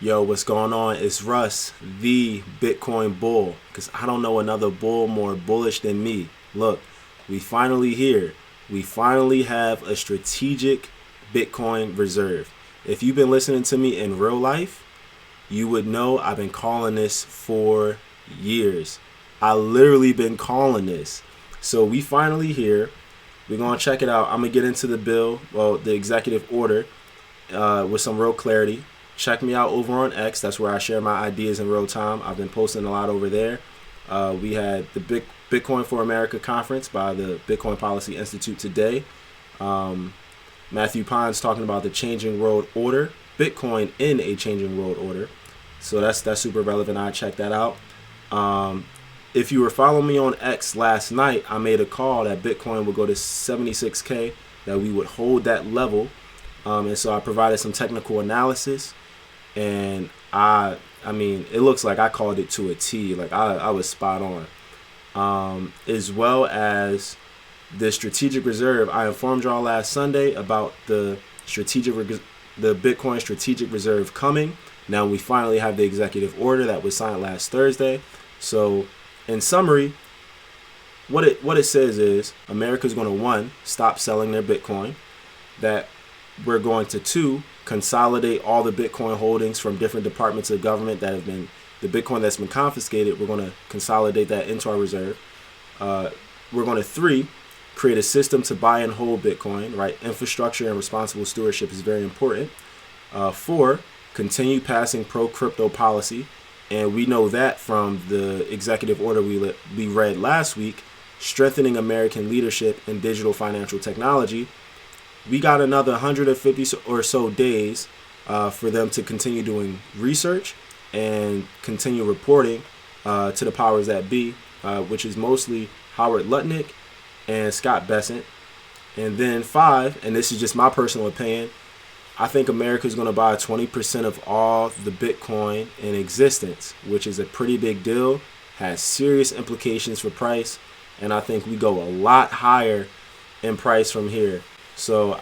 Yo, what's going on? It's Russ, the Bitcoin bull, because I don't know another bull more bullish than me. Look, we finally here. We finally have a strategic Bitcoin reserve. If you've been listening to me in real life, you would know I've been calling this for years. I literally been calling this. So we finally here. We're going to check it out. I'm going to get into the bill, the executive order, with some real clarity. Check me out over on X. That's where I share my ideas in real time. I've been posting a lot over there. We had the Bitcoin for America conference by the Bitcoin Policy Institute today. Matthew Pines talking about the changing world order, Bitcoin in a changing world order. So that's super relevant. I checked that out. If you were following me on X last night, I made a call that Bitcoin would go to 76K, that we would hold that level. And so I provided some technical analysis, and I mean, it looks like I called it to a T. Like I was spot on. As well as the strategic reserve, I informed y'all last Sunday about the Bitcoin strategic reserve coming. Now we finally have the executive order that was signed last Thursday. So, in summary, what it says is America's going to, one, stop selling their Bitcoin. That we're going to, two, consolidate all the Bitcoin holdings from different departments of government that have been, the Bitcoin that's been confiscated, we're going to consolidate that into our reserve. We're going to, three, create a system to buy and hold Bitcoin, right? Infrastructure and responsible stewardship is very important. Four, continue passing pro-crypto policy. And we know that from the executive order we read last week, strengthening American leadership in digital financial technology. We got another 150 or so days for them to continue doing research and continue reporting to the powers that be, which is mostly Howard Lutnick and Scott Bessent. And then five, and this is just my personal opinion, I think America is going to buy 20% of all the Bitcoin in existence, which is a pretty big deal, has serious implications for price, and I think we go a lot higher in price from here. So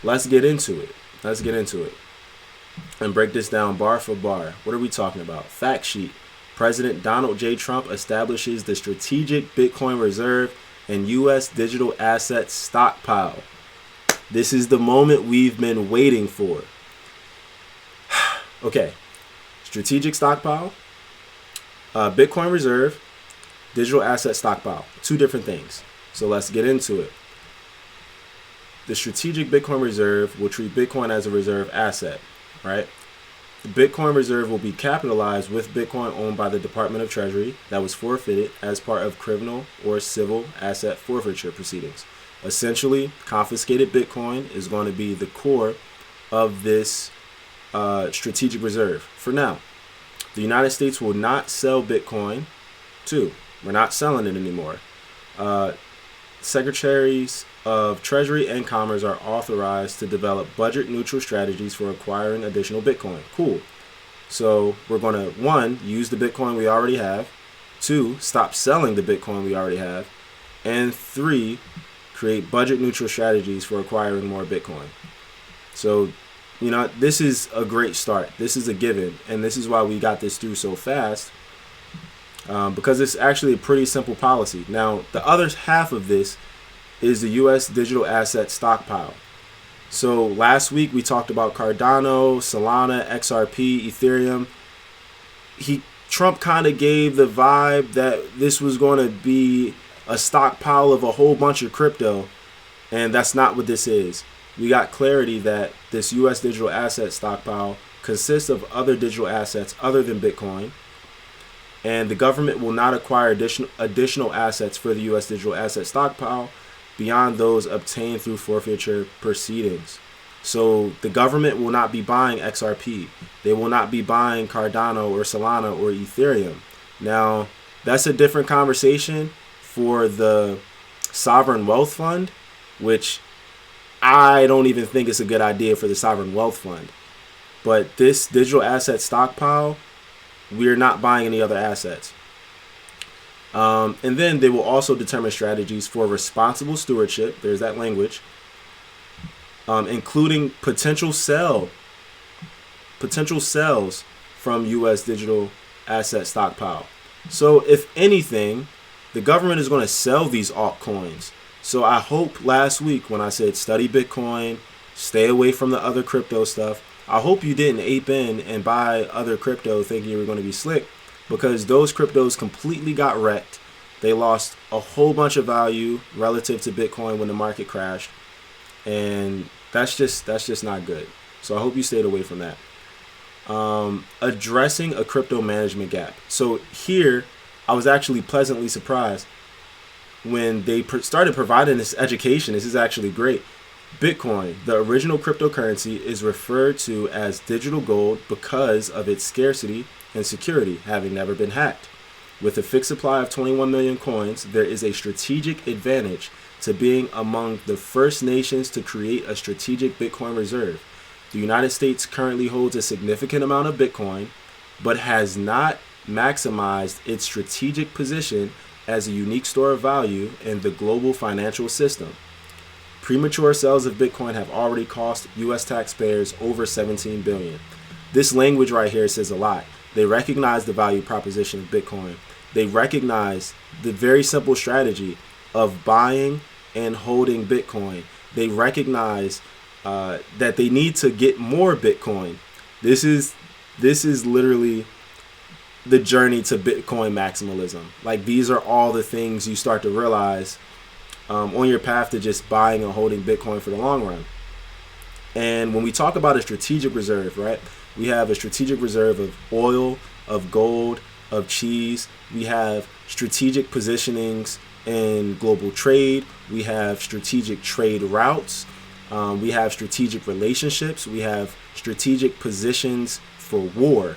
let's get into it. And break this down bar for bar. What are we talking about? Fact sheet. President Donald J. Trump establishes the Strategic Bitcoin Reserve and U.S. digital assets stockpile. This is the moment we've been waiting for. Okay. Strategic stockpile, Bitcoin reserve, digital asset stockpile. Two different things. So let's get into it. The strategic Bitcoin reserve will treat Bitcoin as a reserve asset, right? The Bitcoin reserve will be capitalized with Bitcoin owned by the Department of Treasury that was forfeited as part of criminal or civil asset forfeiture proceedings. Essentially, confiscated Bitcoin is going to be the core of this strategic reserve. For now, the United States will not sell Bitcoin. Two, we're not selling it anymore. Secretaries of Treasury and Commerce are authorized to develop budget-neutral strategies for acquiring additional Bitcoin. Cool. So we're going to, one, use the Bitcoin we already have. Two, stop selling the Bitcoin we already have. And three, create budget-neutral strategies for acquiring more Bitcoin. So, this is a great start. This is a given. And this is why we got this through so fast. Because it's actually a pretty simple policy. Now, the other half of this is the U.S. digital asset stockpile. So last week we talked about Cardano, Solana, XRP, Ethereum. Trump kind of gave the vibe that this was going to be a stockpile of a whole bunch of crypto, and that's not what this is. We got clarity that this U.S. digital asset stockpile consists of other digital assets other than Bitcoin, and the government will not acquire additional assets for the U.S. digital asset stockpile beyond those obtained through forfeiture proceedings. So the government will not be buying XRP. They will not be buying Cardano or Solana or Ethereum. Now, that's a different conversation for the Sovereign Wealth Fund, which I don't even think it's a good idea for the Sovereign Wealth Fund. But this digital asset stockpile, we're not buying any other assets. And then they will also determine strategies for responsible stewardship. There's that language. Including potential sale potential sales from U.S. digital asset stockpile. So if anything, the government is going to sell these altcoins. So I hope last week when I said study Bitcoin, stay away from the other crypto stuff, I hope you didn't ape in and buy other crypto thinking you were going to be slick, because those cryptos completely got wrecked. They lost a whole bunch of value relative to Bitcoin when the market crashed. And that's just not good. So I hope you stayed away from that. Addressing a crypto management gap. So here, I was actually pleasantly surprised when they started providing this education. This is actually great. Bitcoin, the original cryptocurrency, is referred to as digital gold because of its scarcity and security, having never been hacked. With a fixed supply of 21 million coins, there is a strategic advantage to being among the first nations to create a strategic Bitcoin reserve. The United States currently holds a significant amount of Bitcoin, but has not maximized its strategic position as a unique store of value in the global financial system. Premature sales of Bitcoin have already cost U.S. taxpayers over $17 billion. This language right here says a lot. They recognize the value proposition of Bitcoin. They recognize the very simple strategy of buying and holding Bitcoin. They recognize that they need to get more Bitcoin. This is literally the journey to Bitcoin maximalism. Like, these are all the things you start to realize on your path to just buying and holding Bitcoin for the long run. And when we talk about a strategic reserve, right, we have a strategic reserve of oil, of gold, of cheese. We have strategic positionings in global trade. We have strategic trade routes. We have strategic relationships. We have strategic positions for war.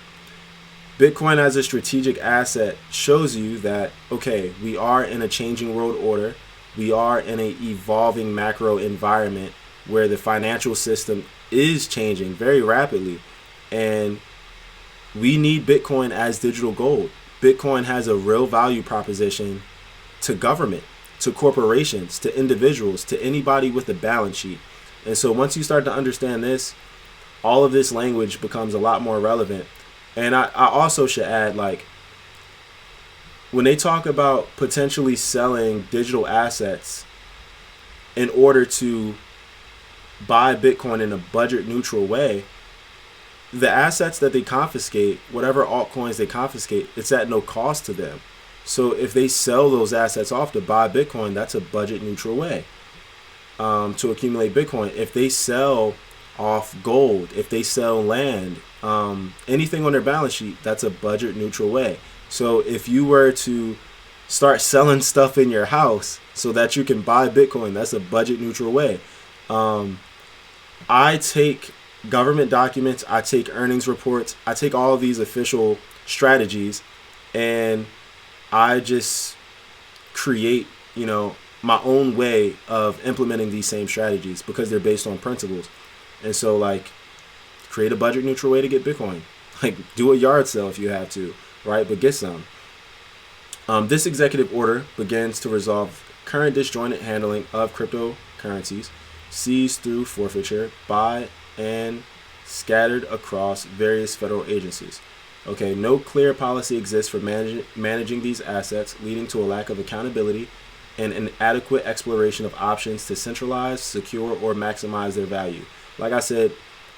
Bitcoin as a strategic asset shows you that, okay, we are in a changing world order. We are in an evolving macro environment where the financial system is changing very rapidly. And we need Bitcoin as digital gold. Bitcoin has a real value proposition to government, to corporations, to individuals, to anybody with a balance sheet. And so once you start to understand this, all of this language becomes a lot more relevant. And I also should add, like, when they talk about potentially selling digital assets in order to buy Bitcoin in a budget neutral way, the assets that they confiscate, whatever altcoins they confiscate, it's at no cost to them. So if they sell those assets off to buy Bitcoin, that's a budget neutral way to accumulate Bitcoin. If they sell off gold, if they sell land, anything on their balance sheet, that's a budget neutral way. So if you were to start selling stuff in your house so that you can buy Bitcoin, that's a budget neutral way. I take government documents, I take earnings reports, I take all of these official strategies, and I just create, my own way of implementing these same strategies because they're based on principles. And so, like, create a budget neutral way to get Bitcoin. Like, do a yard sale if you have to, right? But get some. This executive order begins to resolve current disjointed handling of cryptocurrencies, seized through forfeiture by and scattered across various federal agencies. Okay, no clear policy exists for managing these assets, leading to a lack of accountability and inadequate exploration of options to centralize, secure, or maximize their value. Like I said,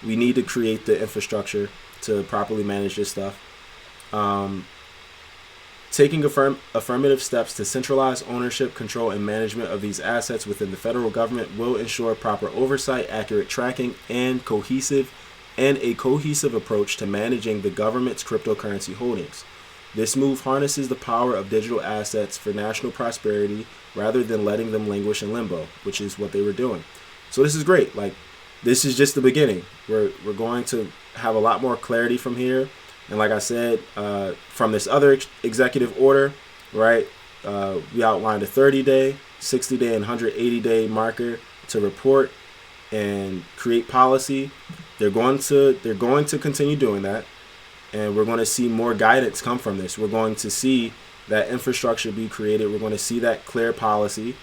we need to create the infrastructure to properly manage this stuff. Taking affirmative steps to centralize ownership, control, and management of these assets within the federal government will ensure proper oversight, accurate tracking, and a cohesive approach to managing the government's cryptocurrency holdings. This move harnesses the power of digital assets for national prosperity rather than letting them languish in limbo, which is what they were doing. So this is great. Like, this is just the beginning. We're going to have a lot more clarity from here. And like I said, from this other executive order, right, we outlined a 30-day, 60-day, and 180-day marker to report and create policy. They're going to continue doing that, and we're going to see more guidance come from this. We're going to see that infrastructure be created. We're going to see that clear policy,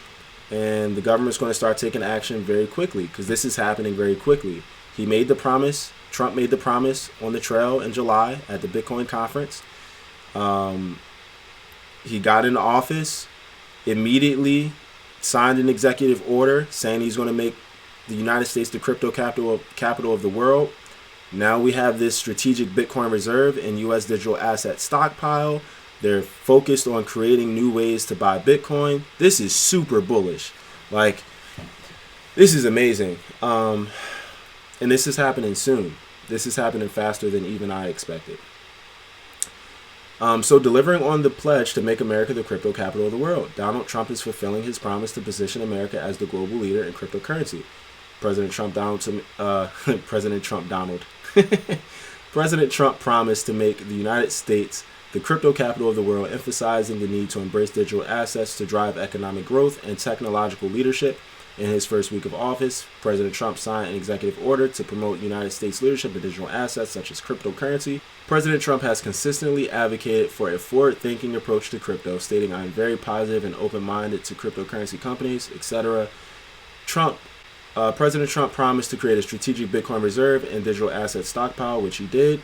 and the government's going to start taking action very quickly because this is happening very quickly. He made the promise Trump made the promise on the trail in July at the Bitcoin conference. He got into office, immediately signed an executive order saying he's going to make the United States the crypto capital of the world. Now we have this strategic Bitcoin reserve and U.S. digital asset stockpile. They're focused on creating new ways to buy Bitcoin. This is super bullish. Like, this is amazing. And this is happening soon. This is happening faster than even I expected. So delivering on the pledge to make America the crypto capital of the world, Donald Trump is fulfilling his promise to position America as the global leader in cryptocurrency. President Trump promised to make the United States the crypto capital of the world, emphasizing the need to embrace digital assets to drive economic growth and technological leadership. In his first week of office, President Trump signed an executive order to promote United States leadership in digital assets such as cryptocurrency. President Trump has consistently advocated for a forward-thinking approach to crypto, stating, "I am very positive and open-minded to cryptocurrency companies, etc." President Trump promised to create a strategic Bitcoin reserve and digital asset stockpile, which he did.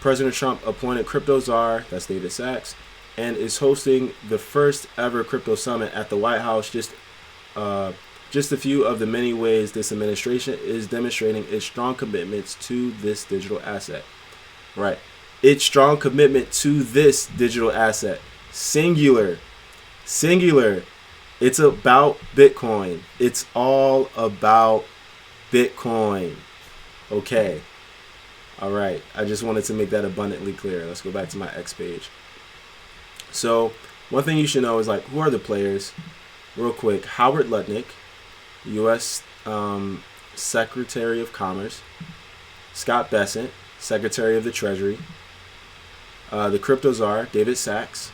President Trump appointed crypto czar, that's David Sachs, and is hosting the first ever crypto summit at the White House. Just a few of the many ways this administration is demonstrating its strong commitments to this digital asset. Right. Its strong commitment to this digital asset. Singular. It's about Bitcoin. It's all about Bitcoin. Okay. All right. I just wanted to make that abundantly clear. Let's go back to my X page. So one thing you should know is, like, who are the players? Real quick, Howard Lutnick, U.S. Secretary of Commerce, Scott Bessent, Secretary of the Treasury, the crypto czar, David Sachs,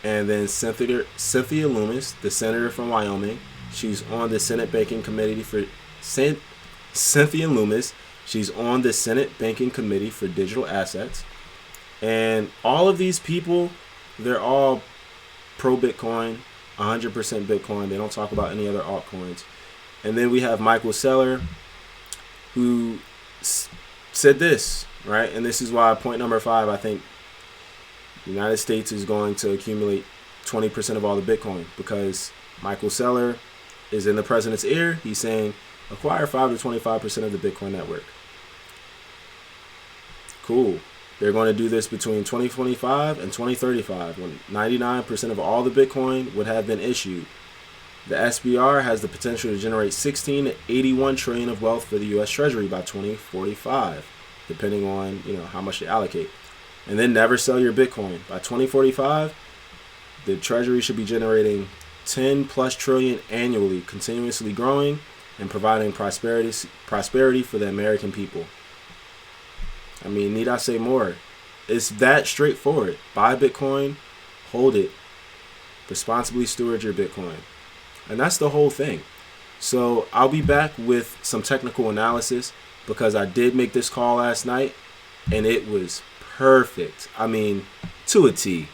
and then Cynthia Lummis, the senator from Wyoming. She's on the Senate Banking Committee for Cynthia Lummis. She's on the Senate Banking Committee for Digital Assets, and all of these people, they're all pro Bitcoin. 100% Bitcoin. They don't talk about any other altcoins. And then we have Michael Saylor, who said this, right? And this is why point number 5, I think the United States is going to accumulate 20% of all the Bitcoin, because Michael Saylor is in the president's ear. He's saying acquire 5 to 25% of the Bitcoin network. Cool. They're going to do this between 2025 and 2035, when 99% of all the Bitcoin would have been issued. The SBR has the potential to generate 16 to 81 trillion of wealth for the U.S. Treasury by 2045, depending on how much they allocate. And then never sell your Bitcoin. By 2045, the Treasury should be generating 10 plus trillion annually, continuously growing and providing prosperity for the American people. I mean, need I say more? It's that straightforward. Buy Bitcoin, hold it, responsibly steward your Bitcoin. And that's the whole thing. So I'll be back with some technical analysis, because I did make this call last night and it was perfect. I mean, to a T.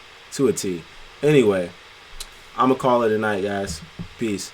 Anyway, I'm going to call it a night, guys. Peace.